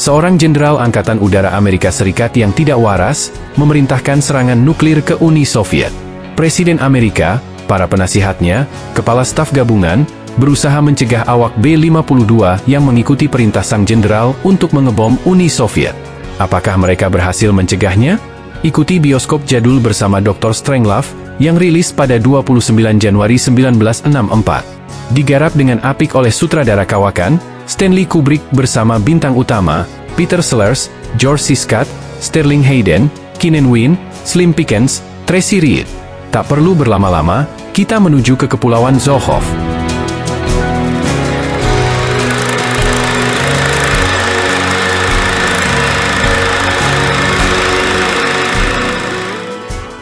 seorang jenderal Angkatan Udara Amerika Serikat yang tidak waras, memerintahkan serangan nuklir ke Uni Soviet. Presiden Amerika, para penasihatnya, kepala staf gabungan, berusaha mencegah awak B-52 yang mengikuti perintah sang jenderal untuk mengebom Uni Soviet. Apakah mereka berhasil mencegahnya? Ikuti Bioskop Jadul bersama Dr. Strangelove, yang rilis pada 29 Januari 1964. Digarap dengan apik oleh sutradara kawakan, Stanley Kubrick bersama bintang utama, Peter Sellers, George C. Scott, Sterling Hayden, Keenan Wynn, Slim Pickens, Tracy Reed. Tak perlu berlama-lama, kita menuju ke Kepulauan Zhukov.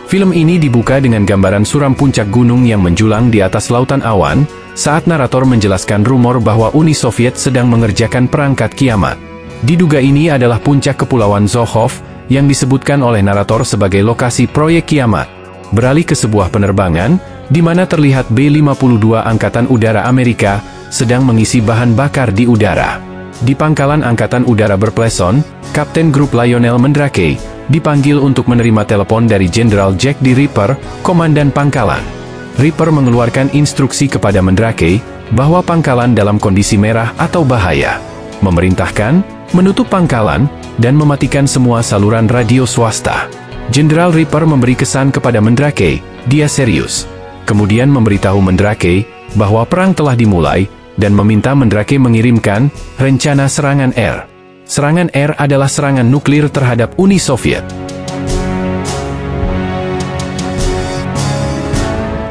Film ini dibuka dengan gambaran suram puncak gunung yang menjulang di atas lautan awan, saat narator menjelaskan rumor bahwa Uni Soviet sedang mengerjakan perangkat kiamat. Diduga ini adalah puncak Kepulauan Zhukov, yang disebutkan oleh narator sebagai lokasi proyek kiamat. Beralih ke sebuah penerbangan, di mana terlihat B-52 Angkatan Udara Amerika, sedang mengisi bahan bakar di udara. Di pangkalan Angkatan Udara Berpleson, Kapten Grup Lionel Mandrake, dipanggil untuk menerima telepon dari Jenderal Jack D. Ripper, komandan pangkalan. Ripper mengeluarkan instruksi kepada Mandrake, bahwa pangkalan dalam kondisi merah atau bahaya. Memerintahkan, menutup pangkalan, dan mematikan semua saluran radio swasta. Jenderal Ripper memberi kesan kepada Mandrake, dia serius. Kemudian memberitahu Mandrake, bahwa perang telah dimulai, dan meminta Mandrake mengirimkan rencana serangan R. Serangan R adalah serangan nuklir terhadap Uni Soviet.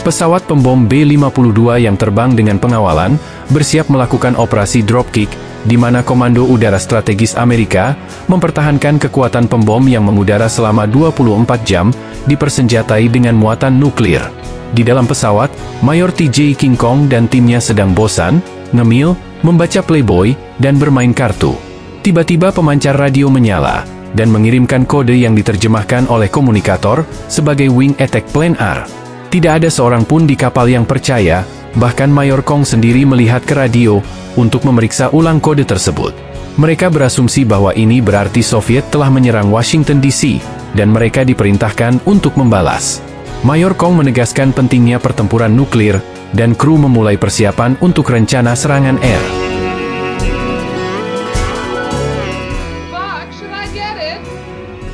Pesawat pembom B-52 yang terbang dengan pengawalan, bersiap melakukan operasi dropkick, di mana Komando Udara Strategis Amerika mempertahankan kekuatan pembom yang mengudara selama 24 jam, dipersenjatai dengan muatan nuklir. Di dalam pesawat, Mayor T.J. King Kong dan timnya sedang bosan, ngemil, membaca Playboy, dan bermain kartu. Tiba-tiba pemancar radio menyala, dan mengirimkan kode yang diterjemahkan oleh komunikator, sebagai Wing Attack Plan R. Tidak ada seorang pun di kapal yang percaya, bahkan Mayor Kong sendiri melihat ke radio, untuk memeriksa ulang kode tersebut. Mereka berasumsi bahwa ini berarti Soviet telah menyerang Washington DC, dan mereka diperintahkan untuk membalas. Mayor Kong menegaskan pentingnya pertempuran nuklir, dan kru memulai persiapan untuk rencana serangan R.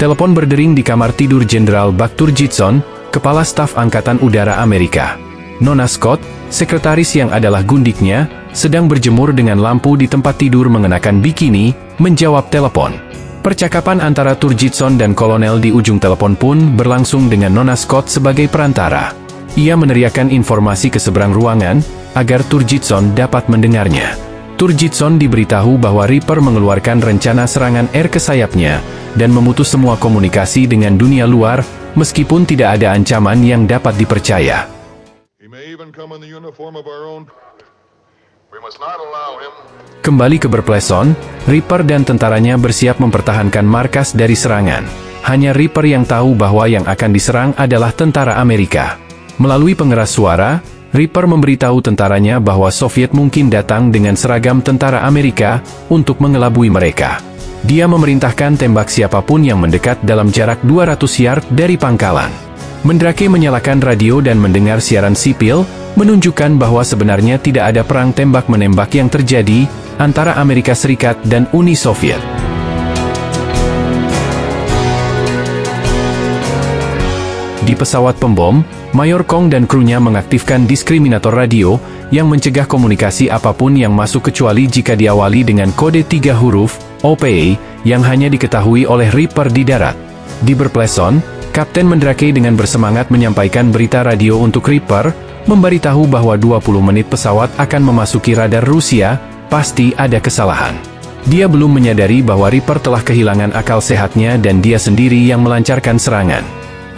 Telepon berdering di kamar tidur Jenderal Buck Turgidson, Kepala Staf Angkatan Udara Amerika. Nona Scott, sekretaris yang adalah gundiknya, sedang berjemur dengan lampu di tempat tidur mengenakan bikini, menjawab telepon. Percakapan antara Turgidson dan kolonel di ujung telepon pun berlangsung dengan Nona Scott sebagai perantara. Ia meneriakkan informasi ke seberang ruangan, agar Turgidson dapat mendengarnya. Turgidson diberitahu bahwa Ripper mengeluarkan rencana serangan R ke sayapnya, dan memutus semua komunikasi dengan dunia luar, meskipun tidak ada ancaman yang dapat dipercaya. Kembali ke Berpleson, Ripper dan tentaranya bersiap mempertahankan markas dari serangan. Hanya Ripper yang tahu bahwa yang akan diserang adalah tentara Amerika. Melalui pengeras suara, Ripper memberitahu tentaranya bahwa Soviet mungkin datang dengan seragam tentara Amerika untuk mengelabui mereka. Dia memerintahkan tembak siapapun yang mendekat dalam jarak 200 yard dari pangkalan. Mandrake menyalakan radio dan mendengar siaran sipil, menunjukkan bahwa sebenarnya tidak ada perang tembak-menembak yang terjadi antara Amerika Serikat dan Uni Soviet. Di pesawat pembom, Mayor Kong dan krunya mengaktifkan diskriminator radio yang mencegah komunikasi apapun yang masuk kecuali jika diawali dengan kode 3 huruf, OPA, yang hanya diketahui oleh Ripper di darat. Di Berpleson, Kapten Mandrake dengan bersemangat menyampaikan berita radio untuk Ripper, memberitahu bahwa 20 menit pesawat akan memasuki radar Rusia, pasti ada kesalahan. Dia belum menyadari bahwa Ripper telah kehilangan akal sehatnya dan dia sendiri yang melancarkan serangan.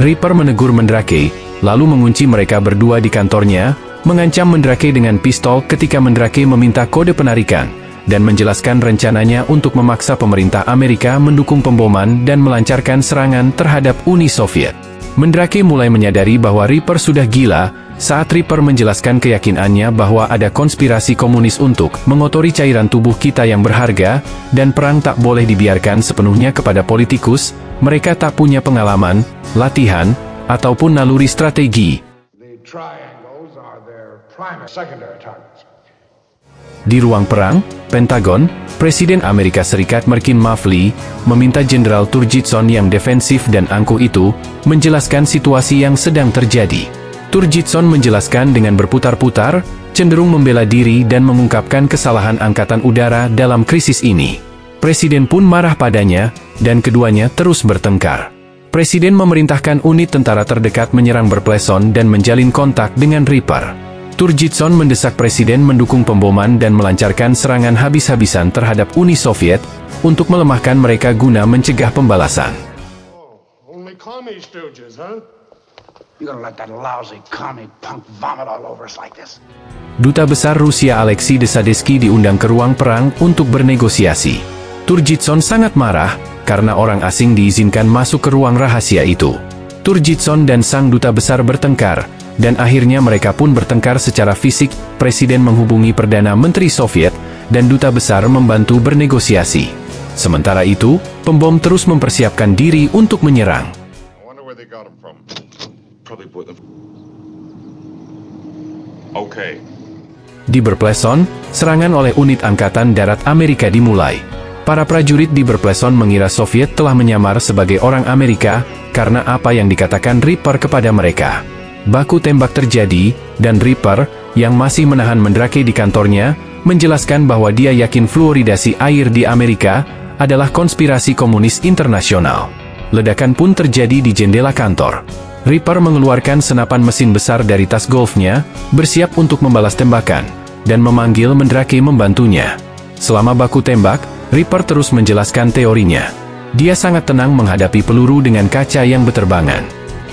Ripper menegur Mandrake, lalu mengunci mereka berdua di kantornya, mengancam Mandrake dengan pistol ketika Mandrake meminta kode penarikan, dan menjelaskan rencananya untuk memaksa pemerintah Amerika mendukung pemboman dan melancarkan serangan terhadap Uni Soviet. Mandrake mulai menyadari bahwa Ripper sudah gila, saat Reaper menjelaskan keyakinannya bahwa ada konspirasi komunis untuk mengotori cairan tubuh kita yang berharga, dan perang tak boleh dibiarkan sepenuhnya kepada politikus, mereka tak punya pengalaman, latihan, ataupun naluri strategi. Di ruang perang, Pentagon, Presiden Amerika Serikat Martin Mafley meminta Jenderal Turgidson yang defensif dan angkuh itu menjelaskan situasi yang sedang terjadi. Turgidson menjelaskan dengan berputar-putar, cenderung membela diri dan mengungkapkan kesalahan Angkatan Udara dalam krisis ini. Presiden pun marah padanya, dan keduanya terus bertengkar. Presiden memerintahkan unit tentara terdekat menyerang berpeleson dan menjalin kontak dengan Reaper. Turgidson mendesak Presiden mendukung pemboman dan melancarkan serangan habis-habisan terhadap Uni Soviet untuk melemahkan mereka guna mencegah pembalasan. Duta Besar Rusia Alexei Desadesky diundang ke ruang perang untuk bernegosiasi. Turgidson sangat marah karena orang asing diizinkan masuk ke ruang rahasia itu. Turgidson dan sang duta besar bertengkar, dan akhirnya mereka pun bertengkar secara fisik. Presiden menghubungi Perdana Menteri Soviet, dan duta besar membantu bernegosiasi. Sementara itu, pembom terus mempersiapkan diri untuk menyerang. Di Berpleson, serangan oleh unit Angkatan Darat Amerika dimulai. Para prajurit di Berpleson mengira Soviet telah menyamar sebagai orang Amerika, karena apa yang dikatakan Reaper kepada mereka. Baku tembak terjadi, dan Reaper, yang masih menahan Mendrake di kantornya, menjelaskan bahwa dia yakin fluoridasi air di Amerika adalah konspirasi komunis internasional. Ledakan pun terjadi di jendela kantor. Reaper mengeluarkan senapan mesin besar dari tas golfnya, bersiap untuk membalas tembakan, dan memanggil Mendrake membantunya. Selama baku tembak, Reaper terus menjelaskan teorinya. Dia sangat tenang menghadapi peluru dengan kaca yang berterbangan.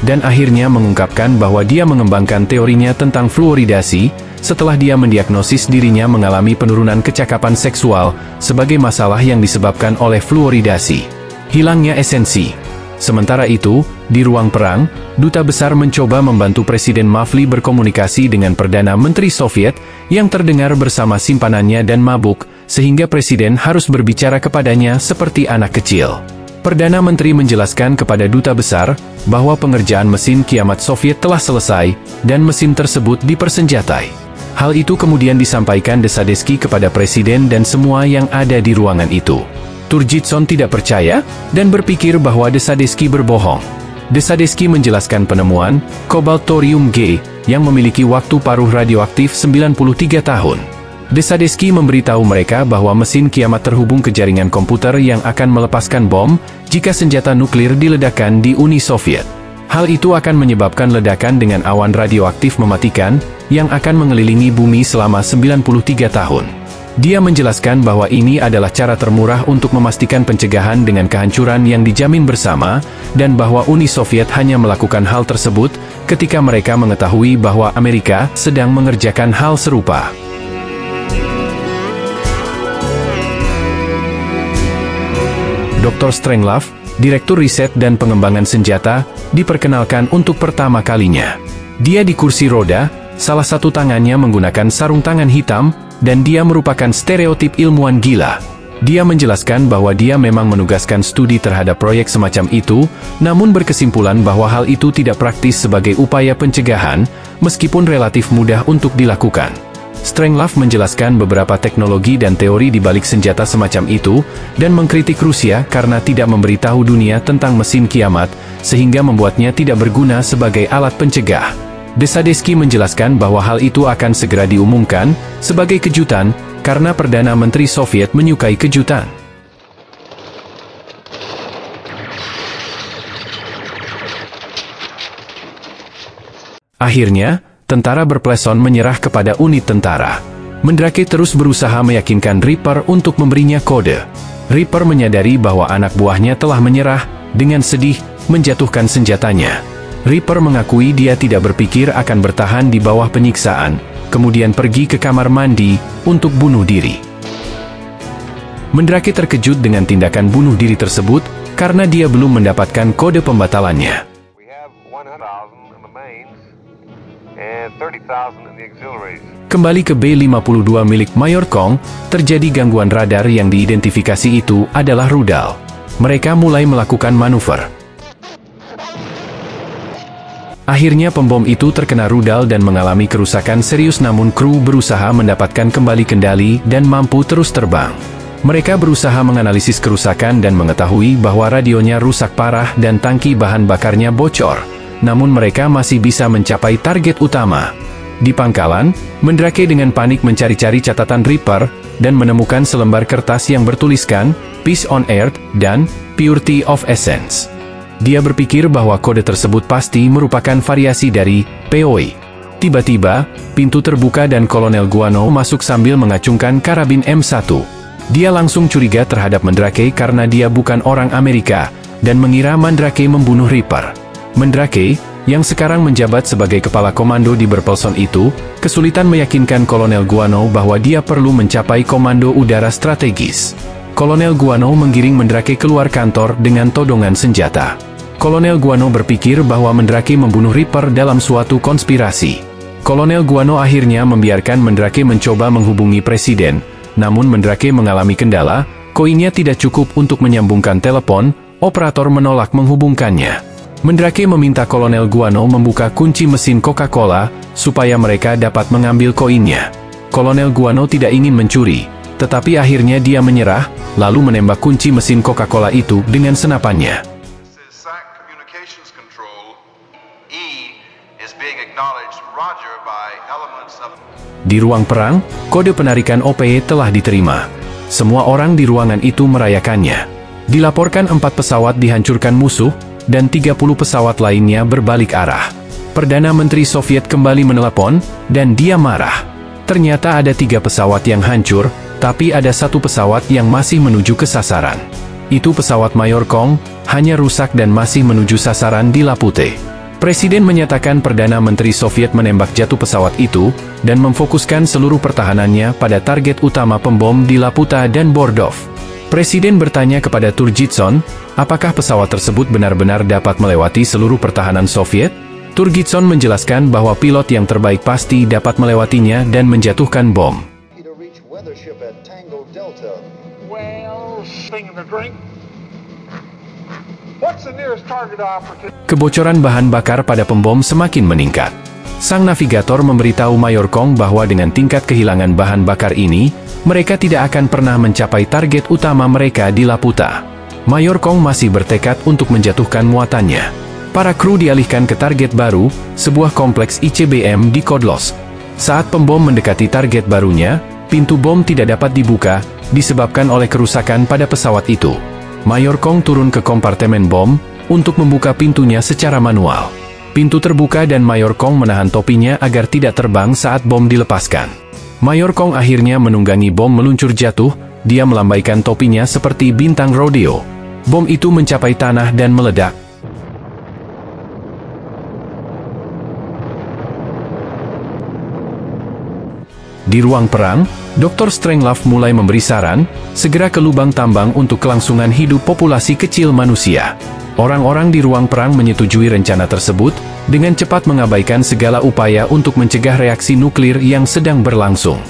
Dan akhirnya mengungkapkan bahwa dia mengembangkan teorinya tentang fluoridasi, setelah dia mendiagnosis dirinya mengalami penurunan kecakapan seksual, sebagai masalah yang disebabkan oleh fluoridasi. Hilangnya esensi. Sementara itu, di ruang perang, duta besar mencoba membantu Presiden Mafley berkomunikasi dengan Perdana Menteri Soviet, yang terdengar bersama simpanannya dan mabuk, sehingga Presiden harus berbicara kepadanya seperti anak kecil. Perdana Menteri menjelaskan kepada duta besar, bahwa pengerjaan mesin kiamat Soviet telah selesai, dan mesin tersebut dipersenjatai. Hal itu kemudian disampaikan Desadesky kepada Presiden dan semua yang ada di ruangan itu. Turgidson tidak percaya, dan berpikir bahwa Desadesky berbohong. Desadesky menjelaskan penemuan, kobalt thorium G, yang memiliki waktu paruh radioaktif 93 tahun. Desadesky memberitahu mereka bahwa mesin kiamat terhubung ke jaringan komputer yang akan melepaskan bom, jika senjata nuklir diledakkan di Uni Soviet. Hal itu akan menyebabkan ledakan dengan awan radioaktif mematikan, yang akan mengelilingi bumi selama 93 tahun. Dia menjelaskan bahwa ini adalah cara termurah untuk memastikan pencegahan dengan kehancuran yang dijamin bersama, dan bahwa Uni Soviet hanya melakukan hal tersebut ketika mereka mengetahui bahwa Amerika sedang mengerjakan hal serupa. Dr. Strangelove, Direktur Riset dan Pengembangan Senjata, diperkenalkan untuk pertama kalinya. Dia di kursi roda, salah satu tangannya menggunakan sarung tangan hitam, dan dia merupakan stereotip ilmuwan gila. Dia menjelaskan bahwa dia memang menugaskan studi terhadap proyek semacam itu, namun berkesimpulan bahwa hal itu tidak praktis sebagai upaya pencegahan, meskipun relatif mudah untuk dilakukan. Strangelove menjelaskan beberapa teknologi dan teori di balik senjata semacam itu, dan mengkritik Rusia karena tidak memberitahu dunia tentang mesin kiamat, sehingga membuatnya tidak berguna sebagai alat pencegah. Desadesky menjelaskan bahwa hal itu akan segera diumumkan, sebagai kejutan, karena Perdana Menteri Soviet menyukai kejutan. Akhirnya, tentara Berpleson menyerah kepada unit tentara. Mendrake terus berusaha meyakinkan Reaper untuk memberinya kode. Reaper menyadari bahwa anak buahnya telah menyerah, dengan sedih, menjatuhkan senjatanya. Reaper mengakui dia tidak berpikir akan bertahan di bawah penyiksaan, kemudian pergi ke kamar mandi untuk bunuh diri. Mendrake terkejut dengan tindakan bunuh diri tersebut, karena dia belum mendapatkan kode pembatalannya. And and 30,000 in the auxiliaries. Kembali ke B-52 milik Mayor Kong, terjadi gangguan radar yang diidentifikasi itu adalah rudal. Mereka mulai melakukan manuver. Akhirnya pembom itu terkena rudal dan mengalami kerusakan serius, namun kru berusaha mendapatkan kembali kendali dan mampu terus terbang. Mereka berusaha menganalisis kerusakan dan mengetahui bahwa radionya rusak parah dan tangki bahan bakarnya bocor. Namun mereka masih bisa mencapai target utama. Di pangkalan, Mandrake dengan panik mencari-cari catatan Reaper dan menemukan selembar kertas yang bertuliskan Peace on Earth dan Purity of Essence. Dia berpikir bahwa kode tersebut pasti merupakan variasi dari POI. Tiba-tiba, pintu terbuka dan Kolonel Guano masuk sambil mengacungkan karabin M1. Dia langsung curiga terhadap Mandrake karena dia bukan orang Amerika, dan mengira Mandrake membunuh Reaper. Mandrake, yang sekarang menjabat sebagai kepala komando di Berpelson itu, kesulitan meyakinkan Kolonel Guano bahwa dia perlu mencapai komando udara strategis. Kolonel Guano menggiring Mandrake keluar kantor dengan todongan senjata. Kolonel Guano berpikir bahwa Mandrake membunuh Reaper dalam suatu konspirasi. Kolonel Guano akhirnya membiarkan Mandrake mencoba menghubungi presiden, namun Mandrake mengalami kendala, koinnya tidak cukup untuk menyambungkan telepon, operator menolak menghubungkannya. Mandrake meminta Kolonel Guano membuka kunci mesin Coca-Cola, supaya mereka dapat mengambil koinnya. Kolonel Guano tidak ingin mencuri, tetapi akhirnya dia menyerah, lalu menembak kunci mesin Coca-Cola itu dengan senapannya. Di ruang perang, kode penarikan OPE telah diterima. Semua orang di ruangan itu merayakannya. Dilaporkan 4 pesawat dihancurkan musuh, dan 30 pesawat lainnya berbalik arah. Perdana Menteri Soviet kembali menelepon, dan dia marah. Ternyata ada 3 pesawat yang hancur, tapi ada 1 pesawat yang masih menuju ke sasaran. Itu pesawat Mayor Kong, hanya rusak dan masih menuju sasaran di Lapute. Presiden menyatakan Perdana Menteri Soviet menembak jatuh pesawat itu, dan memfokuskan seluruh pertahanannya pada target utama pembom di Laputa dan Bordov. Presiden bertanya kepada Turgidson, apakah pesawat tersebut benar-benar dapat melewati seluruh pertahanan Soviet? Turgidson menjelaskan bahwa pilot yang terbaik pasti dapat melewatinya dan menjatuhkan bom. Kebocoran bahan bakar pada pembom semakin meningkat. Sang navigator memberitahu Mayor Kong bahwa dengan tingkat kehilangan bahan bakar ini, mereka tidak akan pernah mencapai target utama mereka di Laputa. Mayor Kong masih bertekad untuk menjatuhkan muatannya. Para kru dialihkan ke target baru, sebuah kompleks ICBM di Kodlos. Saat pembom mendekati target barunya, pintu bom tidak dapat dibuka, disebabkan oleh kerusakan pada pesawat itu. Mayor Kong turun ke kompartemen bom, untuk membuka pintunya secara manual. Pintu terbuka dan Mayor Kong menahan topinya agar tidak terbang saat bom dilepaskan. Mayor Kong akhirnya menunggangi bom meluncur jatuh, dia melambaikan topinya seperti bintang rodeo. Bom itu mencapai tanah dan meledak. Di ruang perang, Dr. Strangelove mulai memberi saran, segera ke lubang tambang untuk kelangsungan hidup populasi kecil manusia. Orang-orang di ruang perang menyetujui rencana tersebut, dengan cepat mengabaikan segala upaya untuk mencegah reaksi nuklir yang sedang berlangsung.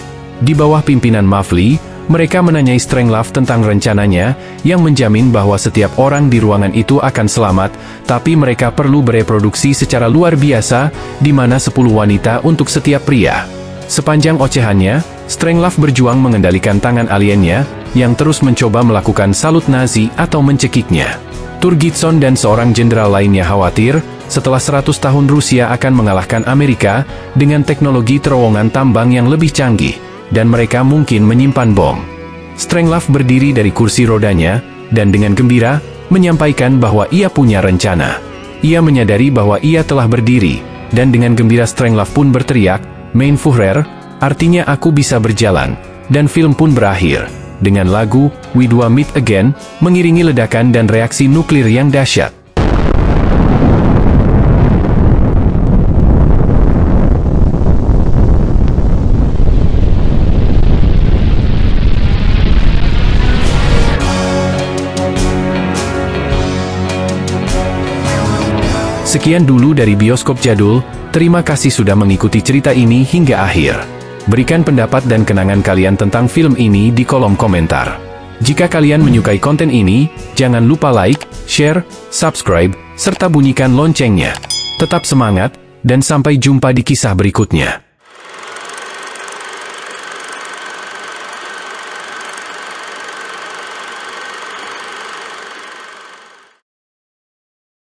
Di bawah pimpinan Mavli, mereka menanyai Strangelove tentang rencananya, yang menjamin bahwa setiap orang di ruangan itu akan selamat, tapi mereka perlu bereproduksi secara luar biasa, di mana 10 wanita untuk setiap pria. Sepanjang ocehannya, Strangelove berjuang mengendalikan tangan aliennya, yang terus mencoba melakukan salut Nazi atau mencekiknya. Turgidson dan seorang jenderal lainnya khawatir, setelah 100 tahun Rusia akan mengalahkan Amerika, dengan teknologi terowongan tambang yang lebih canggih, dan mereka mungkin menyimpan bom. Strangelove berdiri dari kursi rodanya, dan dengan gembira, menyampaikan bahwa ia punya rencana. Ia menyadari bahwa ia telah berdiri, dan dengan gembira Strangelove pun berteriak, Mein Führer, artinya aku bisa berjalan, dan film pun berakhir, dengan lagu, We Do Meet Again, mengiringi ledakan dan reaksi nuklir yang dahsyat. Sekian dulu dari Bioskop Jadul, Terima kasih sudah mengikuti cerita ini hingga akhir. Berikan pendapat dan kenangan kalian tentang film ini di kolom komentar. Jika kalian menyukai konten ini, jangan lupa like, share, subscribe, serta bunyikan loncengnya. Tetap semangat, dan sampai jumpa di kisah berikutnya.